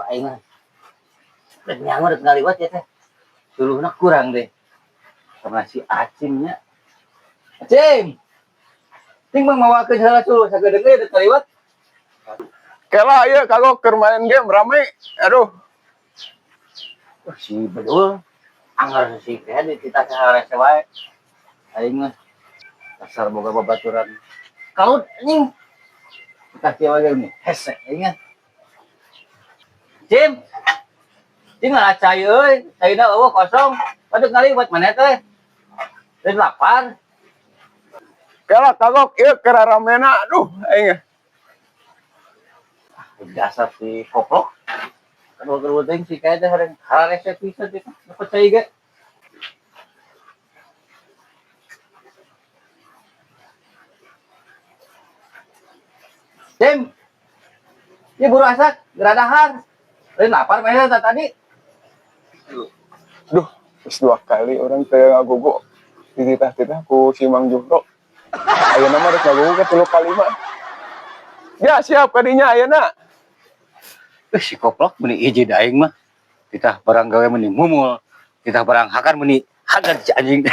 aing mah rek nyawa rek ngaliwat ya teh. Dulunya kurang deh. Sama si Acimnya. Acim. Ting mah mawakeun heula suluh sagedeung ge rek ngaliwat. Kela ieu kagok keur main game rame. Aduh. Si bedul anggar si teh di kita saharese wae. Aing mah dasar boga babaturan. Kalau anjing kita kieu ge nih hese aing mah. Cim. Cing ngacai euy, caina eueuh kosong. Padahal ngaliwat maneh teh. Teu lapar. Kela kagok ieu keur ramena. Aduh aing. Dasar si koplok. Kedua-kedua ting si kaya teh hararese pisan teh. Percaya ge. Cim. Ini buru asak, geradahan. Lain lapar mah tadi. Duh, geus 2 kali orang teu ngagogo. Dititah-titah ku si Mang Juhro. Ayeuna mah rek ngagogo ke 3 kali mah. Ya siap kadinya ayeuna. Si koplok meni hiji da aing mah. Kita barang gawe meni mumul. Kita barang hakan meni hagan si anjing.